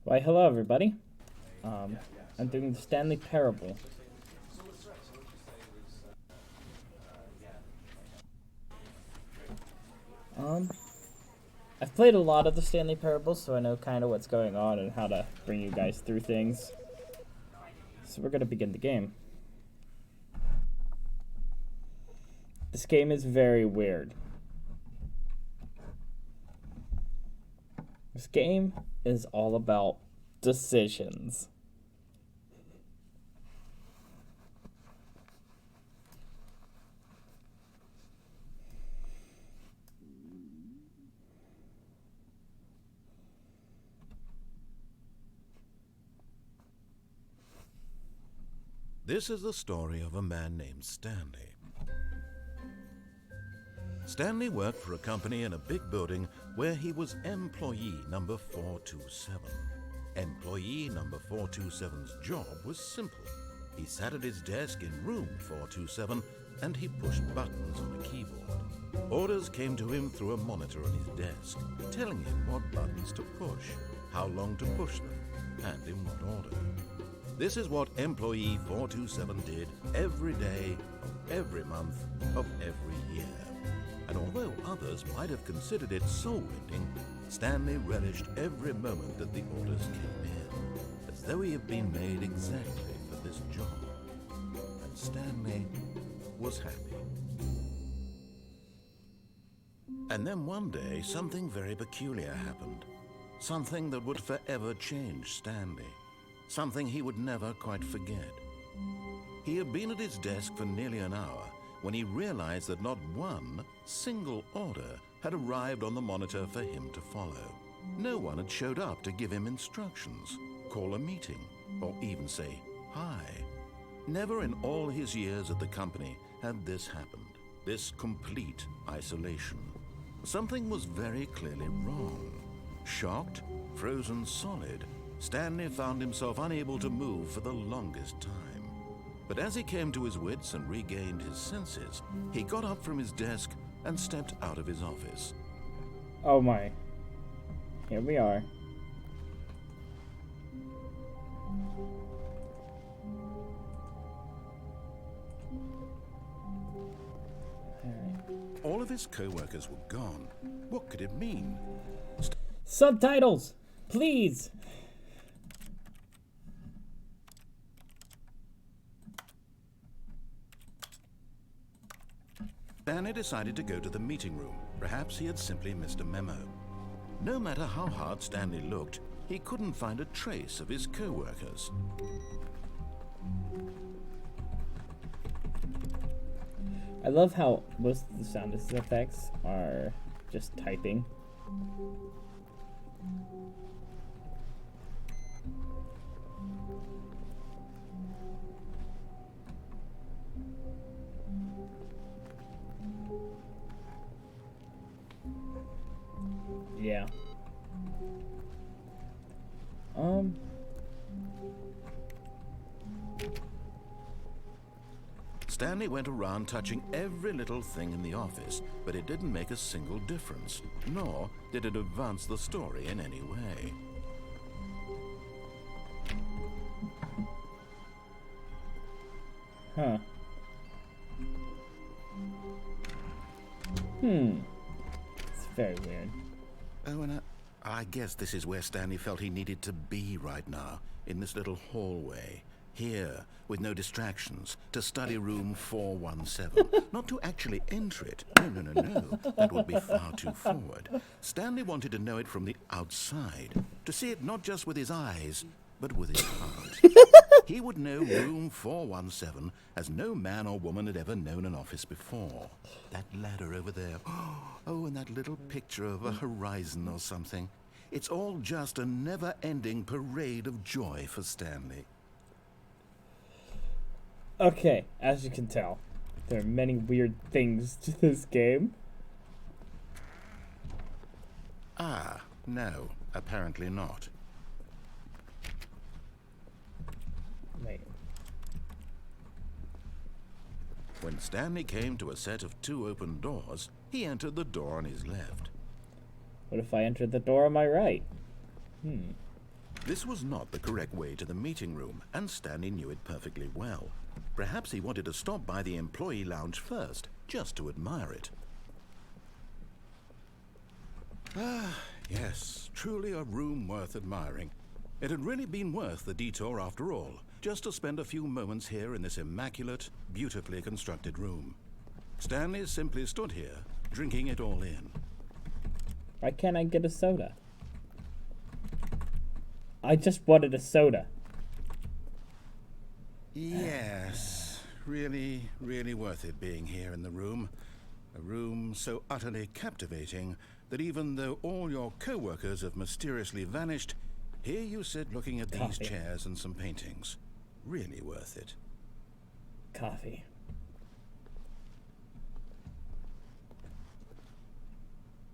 Why, hello everybody. I'm doing the Stanley Parable. I've played a lot of the Stanley Parables, so I know kind of what's going on and how to bring you guys through things. So we're gonna begin the game. This game is very weird. This game is all about decisions. This is the story of a man named Stanley. Stanley worked for a company in a big building where he was employee number 427. Employee number 427's job was simple. He sat at his desk in room 427 and he pushed buttons on a keyboard. Orders came to him through a monitor on his desk, telling him what buttons to push, how long to push them, and in what order. This is what employee 427 did every day of every month of every year. And although others might have considered it soul-winning, Stanley relished every moment that the orders came in, as though he had been made exactly for this job. And Stanley was happy. And then one day, something very peculiar happened. Something that would forever change Stanley. Something he would never quite forget. He had been at his desk for nearly an hour when he realized that not one single order had arrived on the monitor for him to follow. No one had showed up to give him instructions, call a meeting, or even say hi. Never in all his years at the company had this happened, this complete isolation. Something was very clearly wrong. Shocked, frozen solid, Stanley found himself unable to move for the longest time. But as he came to his wits and regained his senses, he got up from his desk and stepped out of his office. Oh my. Here we are. All of his co-workers were gone. What could it mean? Subtitles, please. Stanley decided to go to the meeting room. Perhaps he had simply missed a memo. No matter how hard Stanley looked, he couldn't find a trace of his co-workers. I love how most of the sound effects are just typing. Yeah. Stanley went around touching every little thing in the office, but it didn't make a single difference, nor did it advance the story in any way. Huh. It's very weird. Oh, and I guess this is where Stanley felt he needed to be right now, in this little hallway. Here, with no distractions, to study room 417. Not to actually enter it. No. That would be far too forward. Stanley wanted to know it from the outside. To see it not just with his eyes, but with his heart. He would know room 417 as no man or woman had ever known an office before. That ladder over there. Oh, and that little picture of a horizon or something. It's all just a never-ending parade of joy for Stanley. Okay, as you can tell, there are many weird things to this game. Ah, no, apparently not. Wait. When Stanley came to a set of 2 open doors, he entered the door on his left. What if I entered the door on my right? This was not the correct way to the meeting room, and Stanley knew it perfectly well. Perhaps he wanted to stop by the employee lounge first, just to admire it. Ah, yes, truly a room worth admiring. It had really been worth the detour after all, just to spend a few moments here in this immaculate, beautifully constructed room. Stanley simply stood here, drinking it all in. Why can't I get a soda? I just wanted a soda. Yes, really, really worth it being here in the room. A room so utterly captivating that even though all your co-workers have mysteriously vanished, here you sit looking at these chairs and some paintings. Really worth it. Coffee.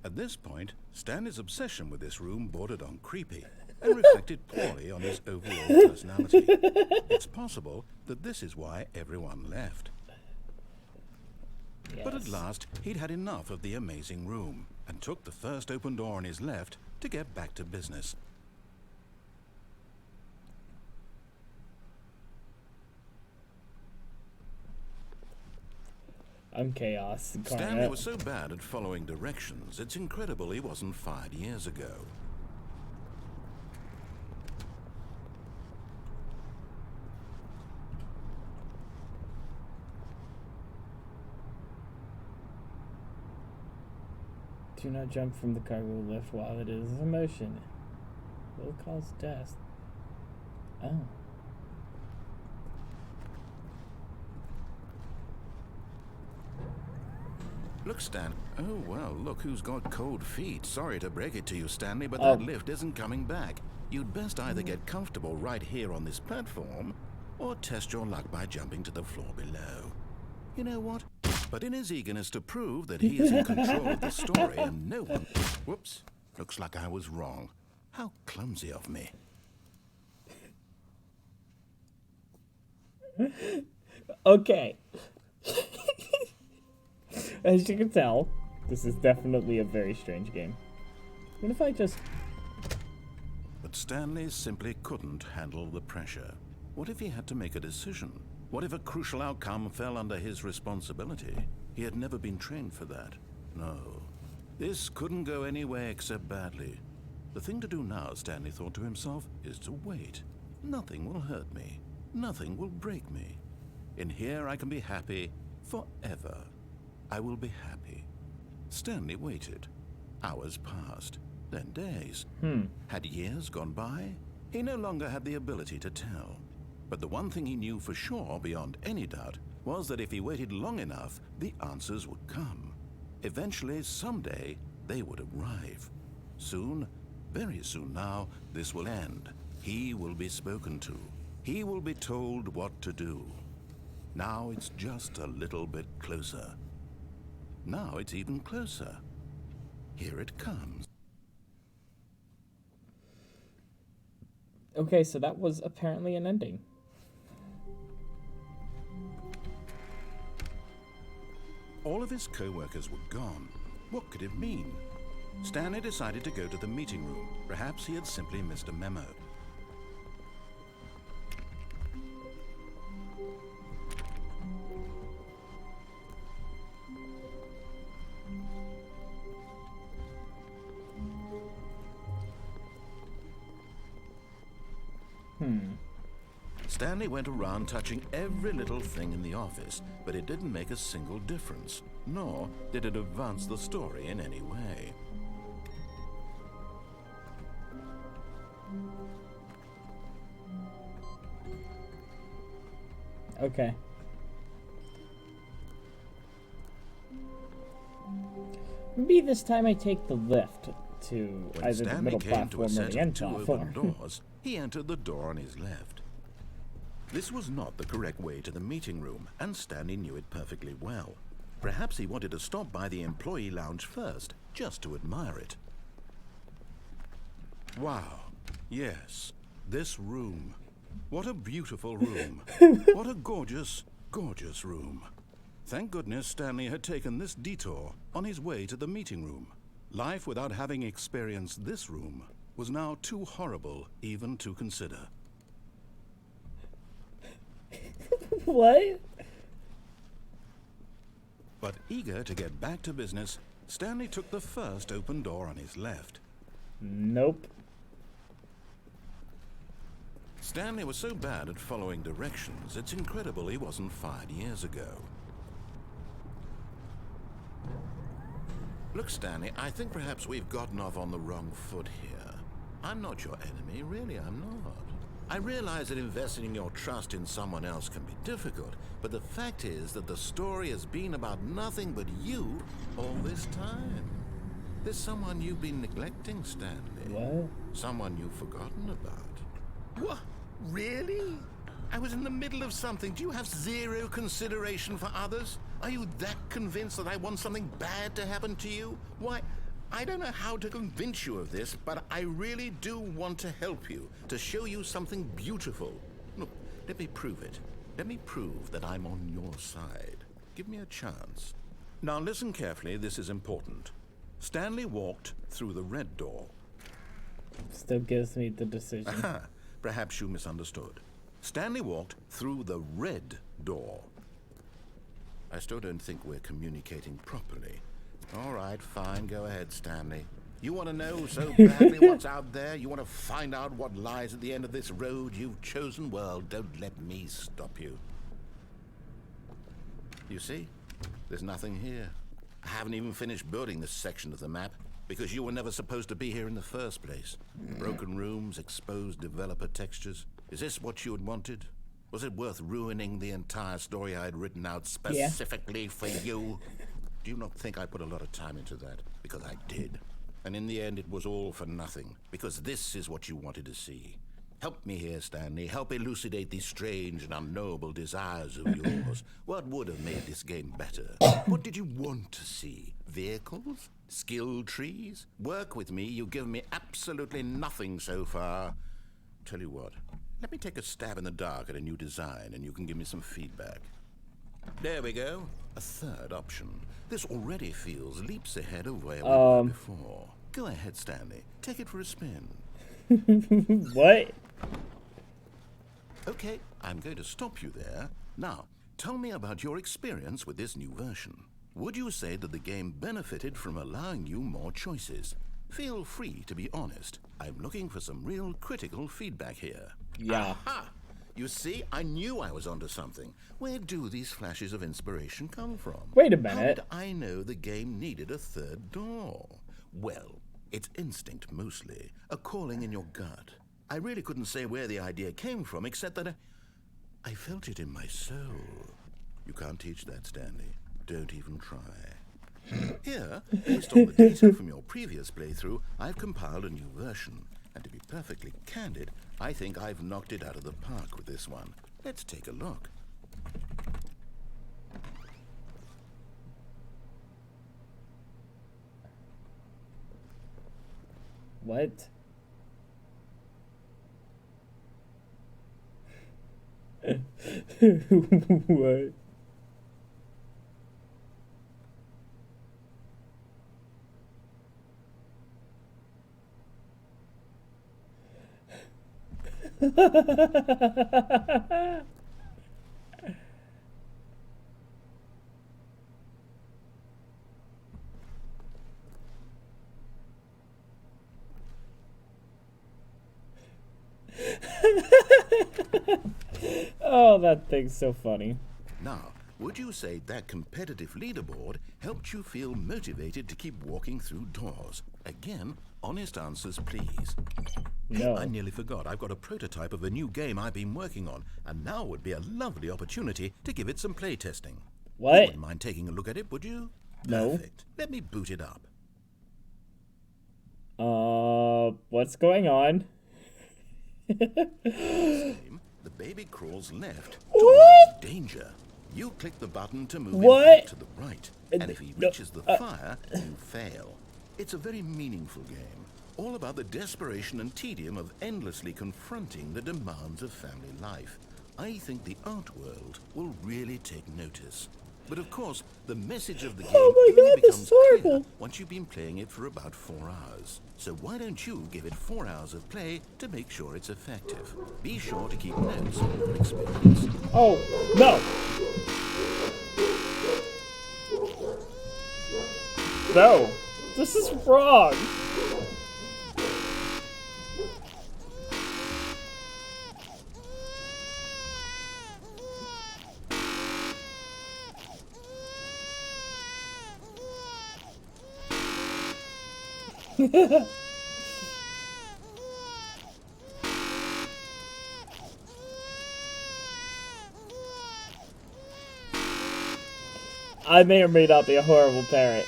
At this point, Stanley's obsession with this room bordered on creepy and reflected poorly on his overall personality. It's possible that this is why everyone left. Yes. But at last, he'd had enough of the amazing room and took the first open door on his left to get back to business. I'm chaos. Stanley was so bad at following directions, it's incredible he wasn't fired years ago. Do not jump from the cargo lift while it is in motion. It will cause death. Oh. Look, Stan. Oh, well, look who's got cold feet. Sorry to break it to you, Stanley, but that lift isn't coming back. You'd best either get comfortable right here on this platform, or test your luck by jumping to the floor below. You know what? But in his eagerness to prove that he is in control of the story and no one... Whoops. Looks like I was wrong. How clumsy of me. Okay. As you can tell, this is definitely a very strange game. What if I just... But Stanley simply couldn't handle the pressure. What if he had to make a decision? What if a crucial outcome fell under his responsibility? He had never been trained for that. No. This couldn't go any way except badly. The thing to do now, Stanley thought to himself, is to wait. Nothing will hurt me. Nothing will break me. In here I can be happy forever. I will be happy. Stanley waited. Hours passed, then days. Had years gone by? He no longer had the ability to tell. But the one thing he knew for sure, beyond any doubt, was that if he waited long enough, the answers would come. Eventually, someday, they would arrive. Soon, very soon now, this will end. He will be spoken to. He will be told what to do. Now it's just a little bit closer. Now it's even closer. Here it comes. Okay, so that was apparently an ending. All of his co-workers were gone. What could it mean? Stanley decided to go to the meeting room. Perhaps he had simply missed a memo. Stanley went around touching every little thing in the office, but it didn't make a single difference, nor did it advance the story in any way. Okay. Maybe this time I take the lift to When either the Stanley middle came to platform a or set the of end two open platform. doors, he entered the door on his left. This was not the correct way to the meeting room, and Stanley knew it perfectly well. Perhaps he wanted to stop by the employee lounge first, just to admire it. Wow. Yes, this room. What a beautiful room. What a gorgeous, gorgeous room. Thank goodness Stanley had taken this detour on his way to the meeting room. Life without having experienced this room was now too horrible even to consider. What? But eager to get back to business, Stanley took the first open door on his left. Nope. Stanley was so bad at following directions, it's incredible he wasn't fired years ago. Look, Stanley, I think perhaps we've gotten off on the wrong foot here. I'm not your enemy, really, I'm not. I realize that investing your trust in someone else can be difficult, but the fact is that the story has been about nothing but you all this time. There's someone you've been neglecting, Stanley. What? Someone you've forgotten about. What? Really? I was in the middle of something. Do you have zero consideration for others? Are you that convinced that I want something bad to happen to you? Why, I don't know how to convince you of this, but I really do want to help you, to show you something beautiful. Look, let me prove it. Let me prove that I'm on your side. Give me a chance. Now listen carefully, this is important. Stanley walked through the red door. Still gives me the decision. Perhaps you misunderstood. Stanley walked through the red door. I still don't think we're communicating properly. All right, fine, go ahead, Stanley. You want to know so badly what's out there? You want to find out what lies at the end of this road you've chosen? Well, don't let me stop you. You see? There's nothing here. I haven't even finished building this section of the map, because you were never supposed to be here in the first place. Broken rooms, exposed developer textures. Is this what you had wanted? Was it worth ruining the entire story I had written out specifically for you? Do you not think I put a lot of time into that? Because I did. And in the end, it was all for nothing. Because this is what you wanted to see. Help me here, Stanley. Help elucidate these strange and unknowable desires of yours. What would have made this game better? What did you want to see? Vehicles? Skill trees? Work with me. You've given me absolutely nothing so far. Tell you what. Let me take a stab in the dark at a new design, and you can give me some feedback. There we go. A third option. This already feels leaps ahead of where we were before. Go ahead, Stanley. Take it for a spin. What? Okay, I'm going to stop you there. Now, tell me about your experience with this new version. Would you say that the game benefited from allowing you more choices? Feel free to be honest. I'm looking for some real critical feedback here. Yeah. Aha! You see, I knew I was onto something. Where do these flashes of inspiration come from? Wait a How minute. did I know the game needed a third door? Well, it's instinct mostly, a calling in your gut. I really couldn't say where the idea came from, except that I felt it in my soul. You can't teach that, Stanley. Don't even try. Here, based on the data from your previous playthrough, I've compiled a new version. And to be perfectly candid, I think I've knocked it out of the park with this one. Let's take a look. What? What? Oh, that thing's so funny. Now, would you say that competitive leaderboard helped you feel motivated to keep walking through doors? Again, honest answers, please. No. Hey, I nearly forgot. I've got a prototype of a new game I've been working on, and now would be a lovely opportunity to give it some playtesting. What? You wouldn't mind taking a look at it, would you? No. Perfect. Let me boot it up. What's going on? Game, the baby crawls left What? towards danger. You click the button to move What? him back to the right, and if he No, reaches the fire, you fail. It's a very meaningful game, all about the desperation and tedium of endlessly confronting the demands of family life. I think the art world will really take notice. But of course, the message of the game Oh my only God, this becomes is clear horrible. once you've been playing it for about 4 hours. So why don't you give it 4 hours of play to make sure it's effective? Be sure to keep notes on your experience. Oh, no. No. This is wrong. I may or may not be a horrible parent.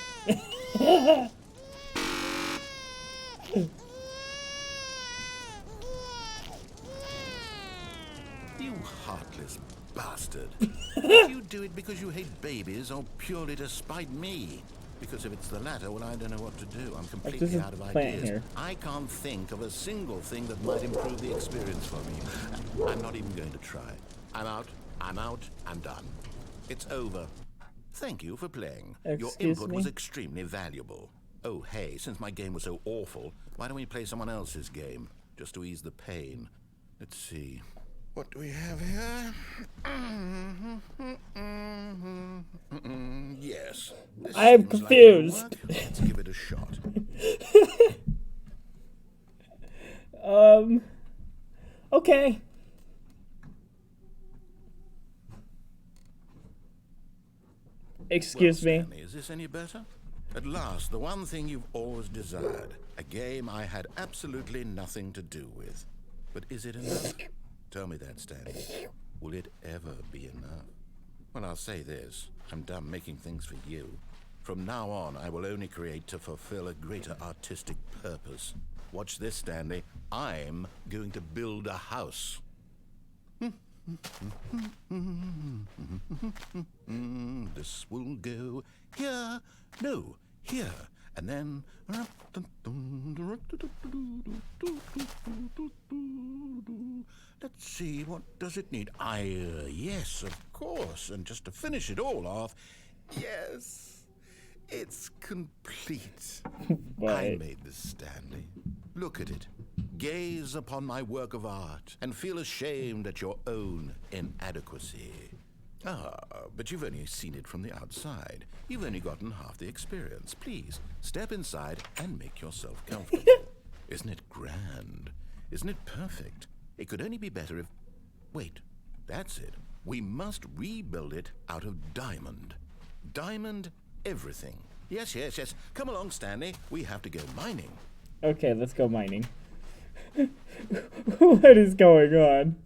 You heartless bastard. Do you do it because you hate babies or purely to spite me? Because if it's the latter, well, I don't know what to do. I'm There's completely a out of plant ideas. here. I can't think of a single thing that might improve the experience for me. I'm not even going to try. I'm out. I'm done. It's over. Thank you for playing. Your Excuse input me? was extremely valuable. Oh, hey, since my game was so awful, why don't we play someone else's game? Just to ease the pain. Let's see. What do we have here? Yes. This I am seems like it'll confused. work. Let's give it a shot. Okay. Excuse Well, me. Stanley, is this any better? At last, the one thing you've always desired. A game I had absolutely nothing to do with. But is it enough? Tell me that, Stanley. Will it ever be enough? Well, I'll say this. I'm done making things for you. From now on, I will only create to fulfill a greater artistic purpose. Watch this, Stanley. I'm going to build a house. This will go here. No, here. And then... Let's see, what does it need? Yes, of course. And just to finish it all off, yes, it's complete. I Wait. made this, Stanley. Look at it. Gaze upon my work of art and feel ashamed at your own inadequacy. Ah, but you've only seen it from the outside. You've only gotten half the experience. Please, step inside and make yourself comfortable. Isn't it grand? Isn't it perfect? It could only be better if... Wait, that's it. We must rebuild it out of diamond. Diamond everything. Yes, yes, yes. Come along, Stanley. We have to go mining. Okay, let's go mining. What is going on?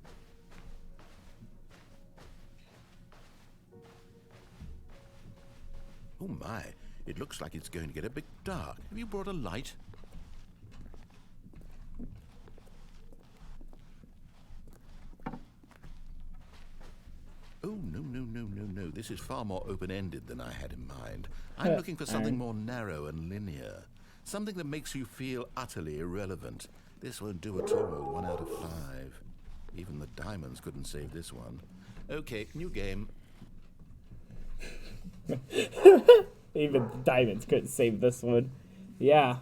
Oh my, it looks like it's going to get a bit dark. Have you brought a light? Oh, no. This is far more open-ended than I had in mind. I'm looking for something more narrow and linear. Something that makes you feel utterly irrelevant. This won't do at all. 1 out of 5. Even the diamonds couldn't save this one. Okay, new game. Even the diamonds couldn't save this one. Yeah.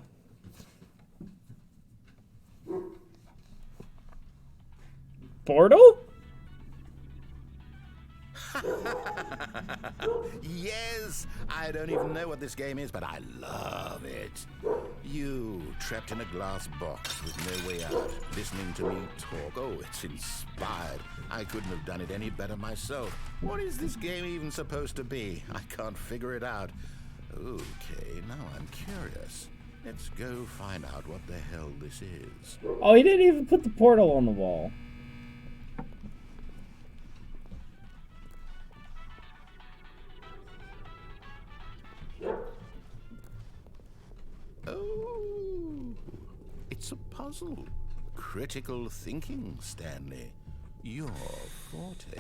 Portal? Yes! I don't even know what this game is, but I love it. You, trapped in a glass box with no way out, listening to me talk. Oh, it's inspired. I couldn't have done it any better myself. What is this game even supposed to be? I can't figure it out. Okay, now I'm curious. Let's go find out what the hell this is. Oh, he didn't even put the portal on the wall. Oh, it's a puzzle. Critical thinking, Stanley. Your forte.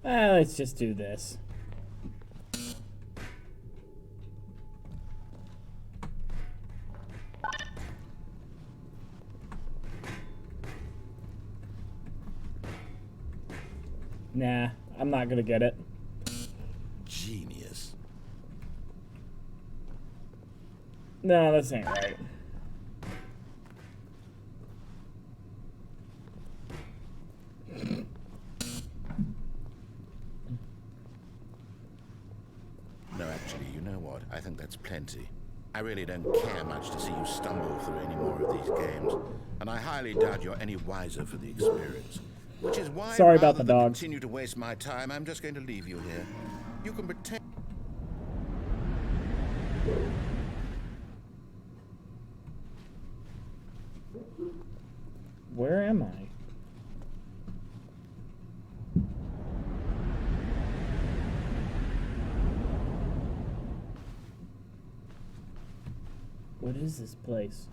Let's just do this. Nah, I'm not gonna get it. Genius. No, this ain't right. No, actually, you know what? I think that's plenty. I really don't care much to see you stumble through any more of these games, and I highly doubt you're any wiser for the experience. Which is why, Sorry about rather the than dogs. continue to waste my time, I'm just going to leave you here. You can pretend. Where am I? What is this place?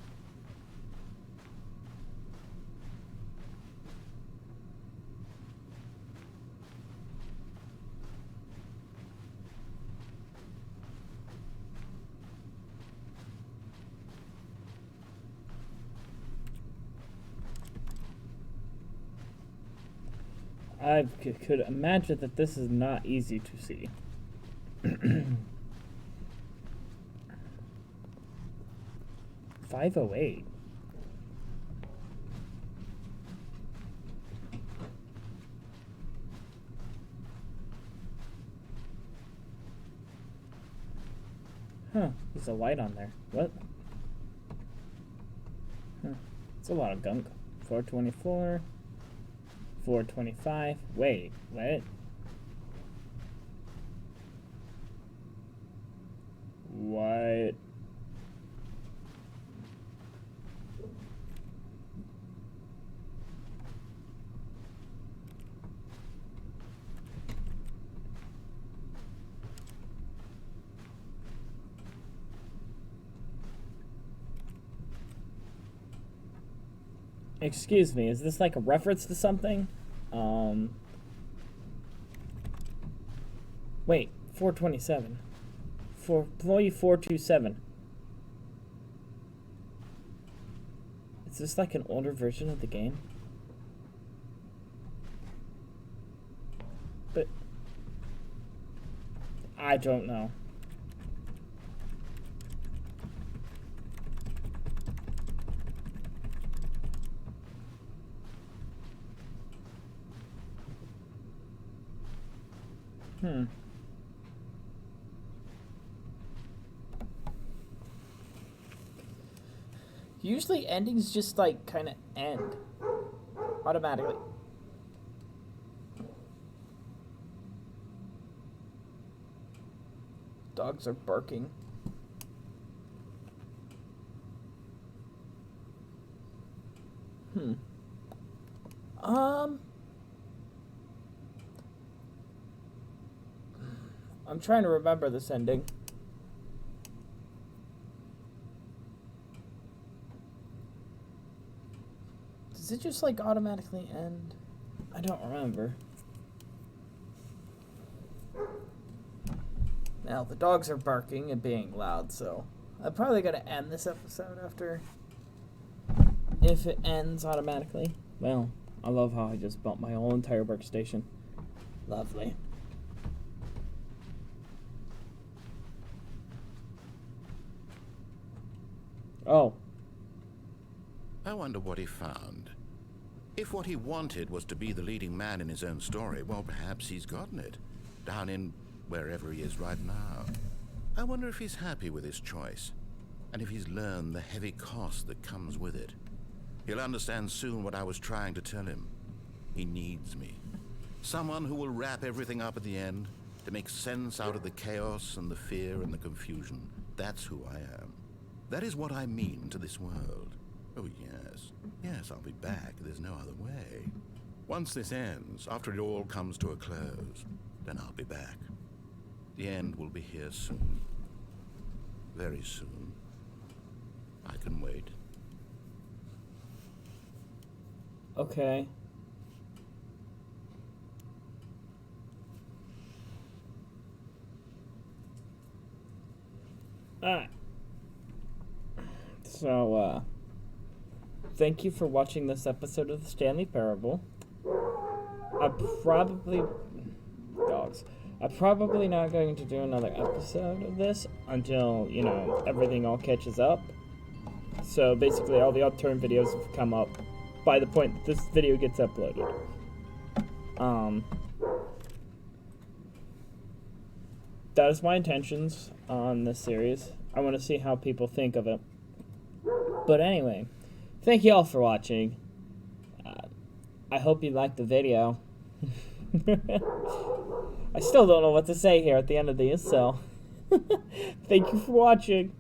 I could imagine that this is not easy to see. 508. Huh, there's a light on there. What? Huh, it's a lot of gunk. 424. 425. Wait, what? What? Excuse me, is this like a reference to something? Wait, 427. For employee 427. Is this like an older version of the game? But I don't know. Usually endings just like kind of end automatically. Dogs are barking. I'm trying to remember this ending. Does it just like automatically end? I don't remember. Now the dogs are barking and being loud, so I'm probably gonna end this episode after. If it ends automatically. Well, I love how I just built my whole entire workstation. Lovely. Oh. I wonder what he found. If what he wanted was to be the leading man in his own story, well, perhaps he's gotten it. Down in wherever he is right now. I wonder if he's happy with his choice. And if he's learned the heavy cost that comes with it. He'll understand soon what I was trying to tell him. He needs me. Someone who will wrap everything up at the end, to make sense out of the chaos and the fear and the confusion. That's who I am. That is what I mean to this world. Oh, yes. Yes, I'll be back. There's no other way. Once this ends, after it all comes to a close, then I'll be back. The end will be here soon. Very soon. I can wait. Okay. So, thank you for watching this episode of the Stanley Parable. I'm probably not going to do another episode of this until, everything all catches up. So basically all the upturn videos have come up by the point that this video gets uploaded. That is my intentions on this series. I want to see how people think of it. But anyway, thank you all for watching. I hope you liked the video. I still don't know what to say here at the end of these, so thank you for watching.